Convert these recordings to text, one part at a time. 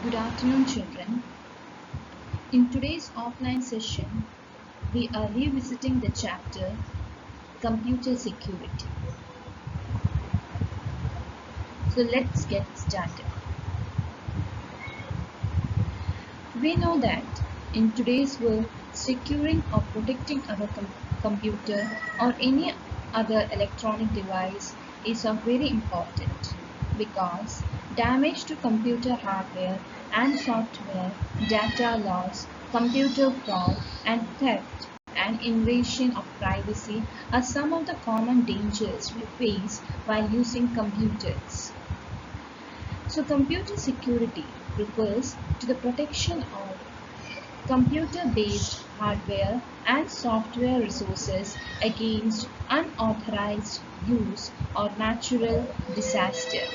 Good afternoon, children. In today's offline session, we are revisiting the chapter Computer Security. So let's get started. We know that in today's world, securing or protecting our computer or any other electronic device is of very important because damage to computer hardware and software, data loss, computer fraud and theft and invasion of privacy are some of the common dangers we face while using computers. So computer security refers to the protection of computer-based hardware and software resources against unauthorized use or natural disaster.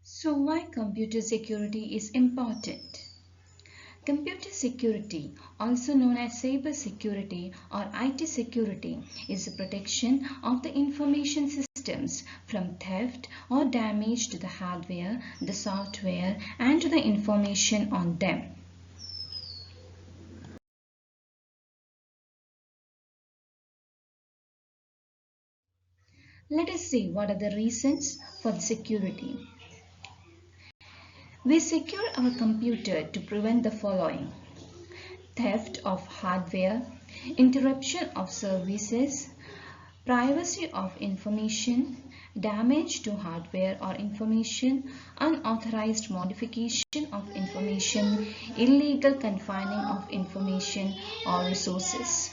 So why computer security is important? Computer security, also known as cyber security or IT security, is the protection of the information systems from theft or damage to the hardware, the software, and to the information on them. Let us see what are the reasons for the security. We secure our computer to prevent the following: theft of hardware, interruption of services, privacy of information, damage to hardware or information, unauthorized modification of information, illegal confining of information or resources.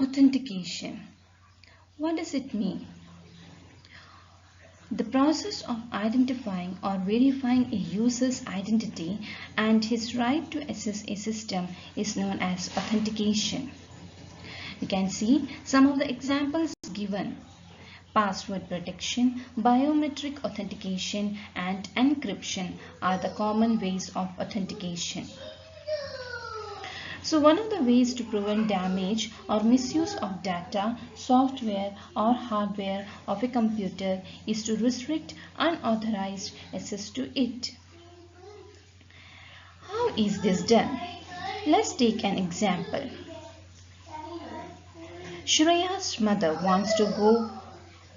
Authentication. What does it mean? The process of identifying or verifying a user's identity and his right to access a system is known as authentication. You can see some of the examples given. Password protection, biometric authentication, and encryption are the common ways of authentication. So one of the ways to prevent damage or misuse of data, software or hardware of a computer is to restrict unauthorized access to it. How is this done? Let's take an example. Shreya's mother wants to go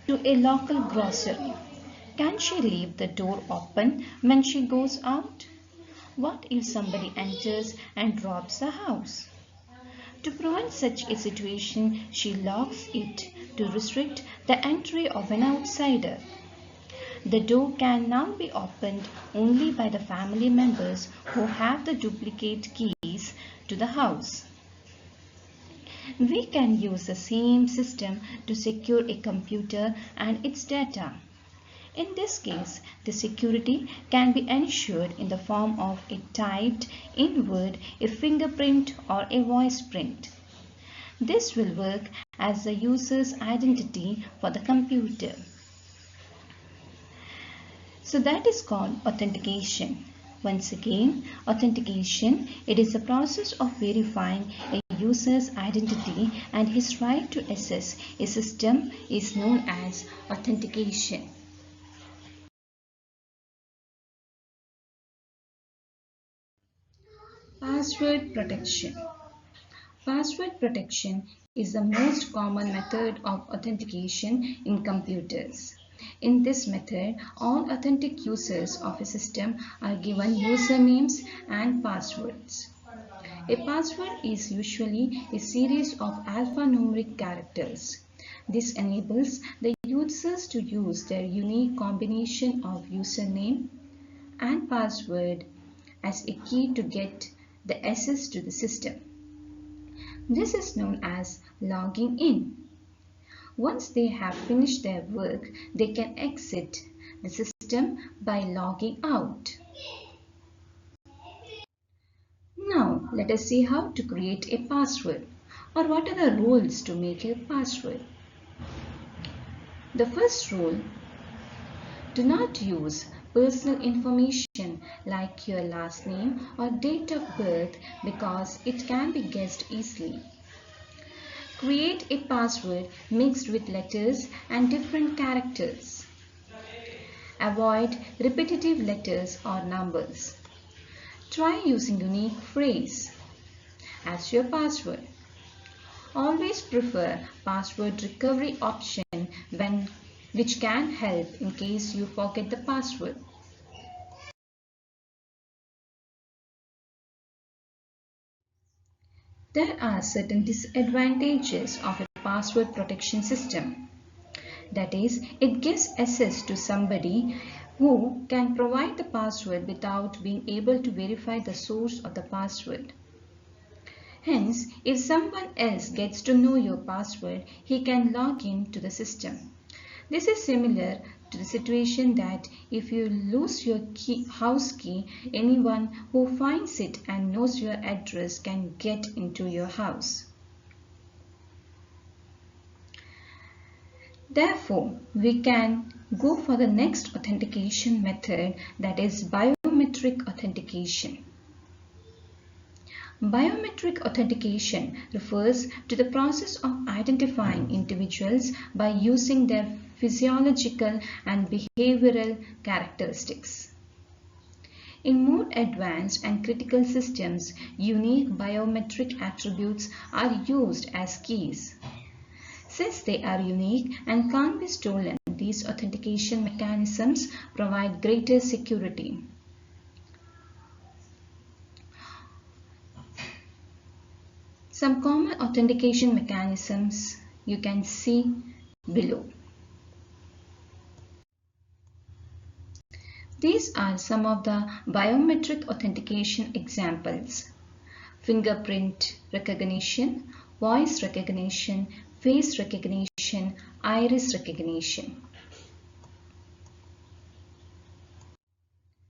to a local grocery. Can she leave the door open when she goes out? What if somebody enters and robs the house? To prevent such a situation, she locks it to restrict the entry of an outsider. The door can now be opened only by the family members who have the duplicate keys to the house. We can use the same system to secure a computer and its data. In this case, the security can be ensured in the form of a typed in word, a fingerprint or a voice print. This will work as the user's identity for the computer. So that is called authentication. Once again, authentication, it is the process of verifying a user's identity and his right to access a system is known as authentication. Password protection. Password protection is the most common method of authentication in computers. In this method, all authentic users of a system are given usernames and passwords. A password is usually a series of alphanumeric characters. This enables the users to use their unique combination of username and password as a key to get the access to the system. This is known as logging in. Once they have finished their work, they can exit the system by logging out. Now, let us see how to create a password or what are the rules to make a password. The first rule: do not use personal information like your last name or date of birth because it can be guessed easily. Create a password mixed with letters and different characters. Avoid repetitive letters or numbers. Try using unique phrase as your password. Always prefer password recovery option which can help in case you forget the password. There are certain disadvantages of a password protection system. That is, it gives access to somebody who can provide the password without being able to verify the source of the password. Hence, if someone else gets to know your password, he can log in to the system. This is similar to the situation that if you lose your house key, anyone who finds it and knows your address can get into your house. Therefore, we can go for the next authentication method, that is biometric authentication. Biometric authentication refers to the process of identifying individuals by using their physiological and behavioral characteristics. In more advanced and critical systems, unique biometric attributes are used as keys. Since they are unique and can't be stolen, these authentication mechanisms provide greater security. Some common authentication mechanisms you can see below. These are some of the biometric authentication examples: fingerprint recognition, voice recognition, face recognition, iris recognition.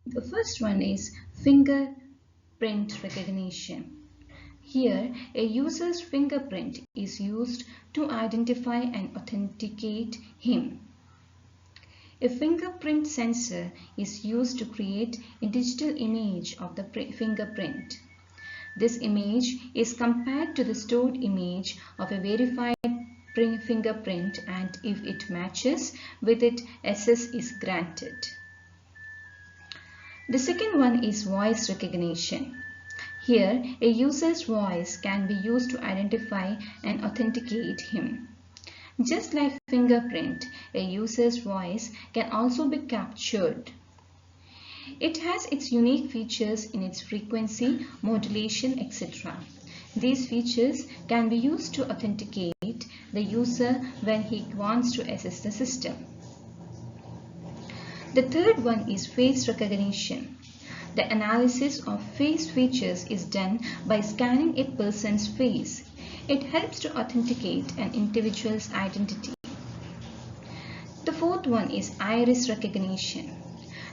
The first one is fingerprint recognition. Here, a user's fingerprint is used to identify and authenticate him. A fingerprint sensor is used to create a digital image of the fingerprint. This image is compared to the stored image of a verified fingerprint, and if it matches with it, access is granted. The second one is voice recognition. Here, a user's voice can be used to identify and authenticate him. Just like fingerprint, a user's voice can also be captured. It has its unique features in its frequency, modulation, etc. These features can be used to authenticate the user when he wants to access the system. The third one is face recognition. The analysis of face features is done by scanning a person's face. It helps to authenticate an individual's identity. The fourth one is iris recognition.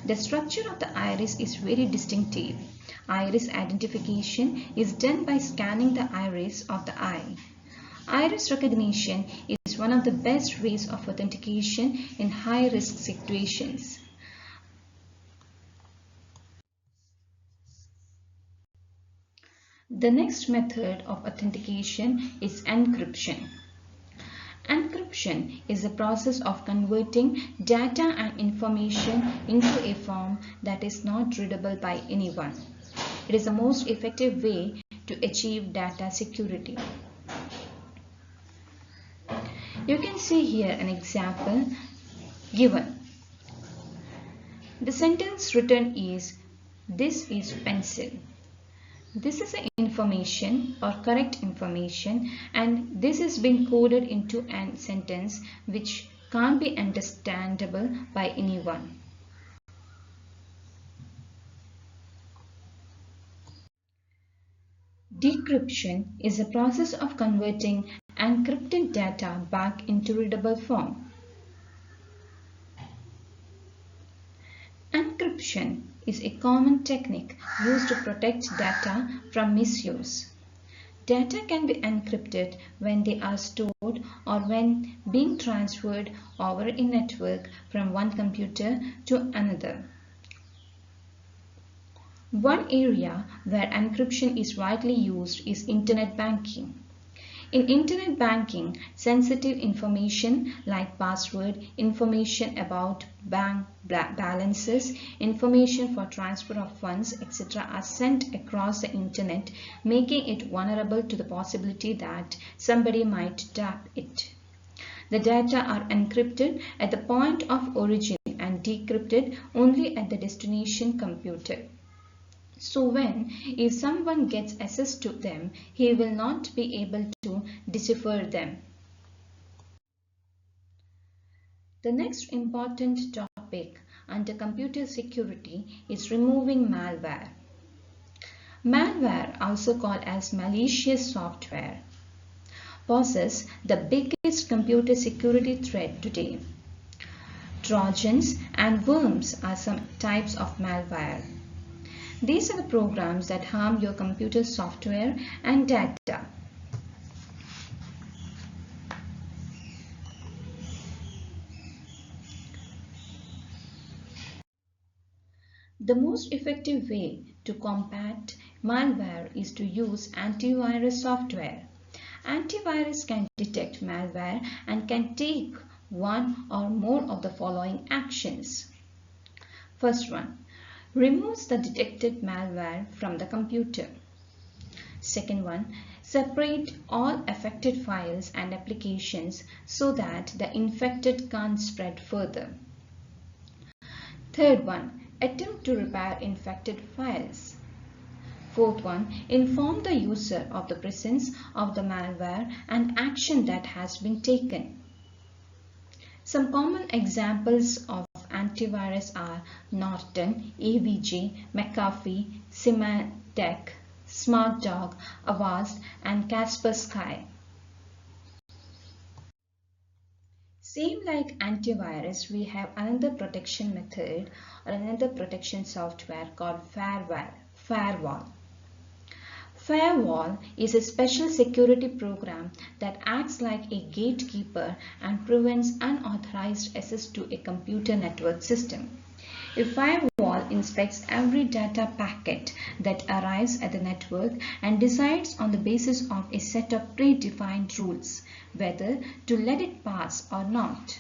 The structure of the iris is very distinctive. Iris identification is done by scanning the iris of the eye. Iris recognition is one of the best ways of authentication in high-risk situations. The next method of authentication is encryption. Encryption is the process of converting data and information into a form that is not readable by anyone. It is the most effective way to achieve data security. You can see here an example given. The sentence written is, "This is pencil." This is the information or correct information, and this is being coded into a sentence which can't be understandable by anyone. Decryption is the process of converting encrypted data back into readable form. Encryption is a common technique used to protect data from misuse. Data can be encrypted when they are stored or when being transferred over a network from one computer to another. One area where encryption is widely used is internet banking. In internet banking, sensitive information like password, information about bank balances, information for transfer of funds, etc. are sent across the internet, making it vulnerable to the possibility that somebody might tap it. The data are encrypted at the point of origin and decrypted only at the destination computer. So if someone gets access to them, he will not be able to decipher them. The next important topic under computer security is removing malware. Malware, also called as malicious software, poses the biggest computer security threat today. Trojans and worms are some types of malware. These are the programs that harm your computer software and data. The most effective way to combat malware is to use antivirus software. Antivirus can detect malware and can take one or more of the following actions. First one, removes the detected malware from the computer. Second one, separate all affected files and applications so that the infected can't spread further. Third one, attempt to repair infected files. Fourth one, inform the user of the presence of the malware and action that has been taken. Some common examples of antivirus are Norton, AVG, McAfee, Symantec, SmartDog, Avast, and Kaspersky. Same like antivirus, we have another protection method or another protection software called firewall. Firewall is a special security program that acts like a gatekeeper and prevents unauthorized access to a computer network system. A firewall inspects every data packet that arrives at the network and decides on the basis of a set of predefined rules whether to let it pass or not.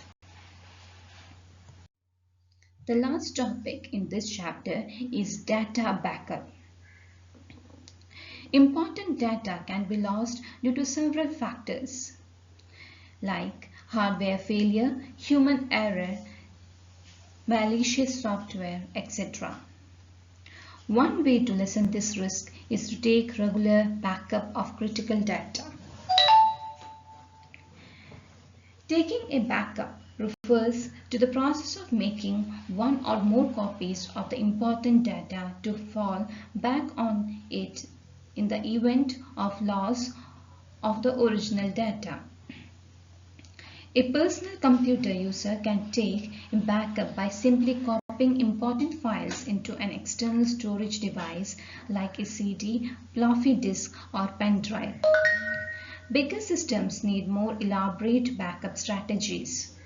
The last topic in this chapter is data backup. Important data can be lost due to several factors like hardware failure, human error, malicious software, etc. One way to lessen this risk is to take regular backup of critical data. Taking a backup refers to the process of making one or more copies of the important data to fall back on it in the event of loss of the original data. A personal computer user can take a backup by simply copying important files into an external storage device like a CD, floppy disk, or pen drive. Bigger systems need more elaborate backup strategies.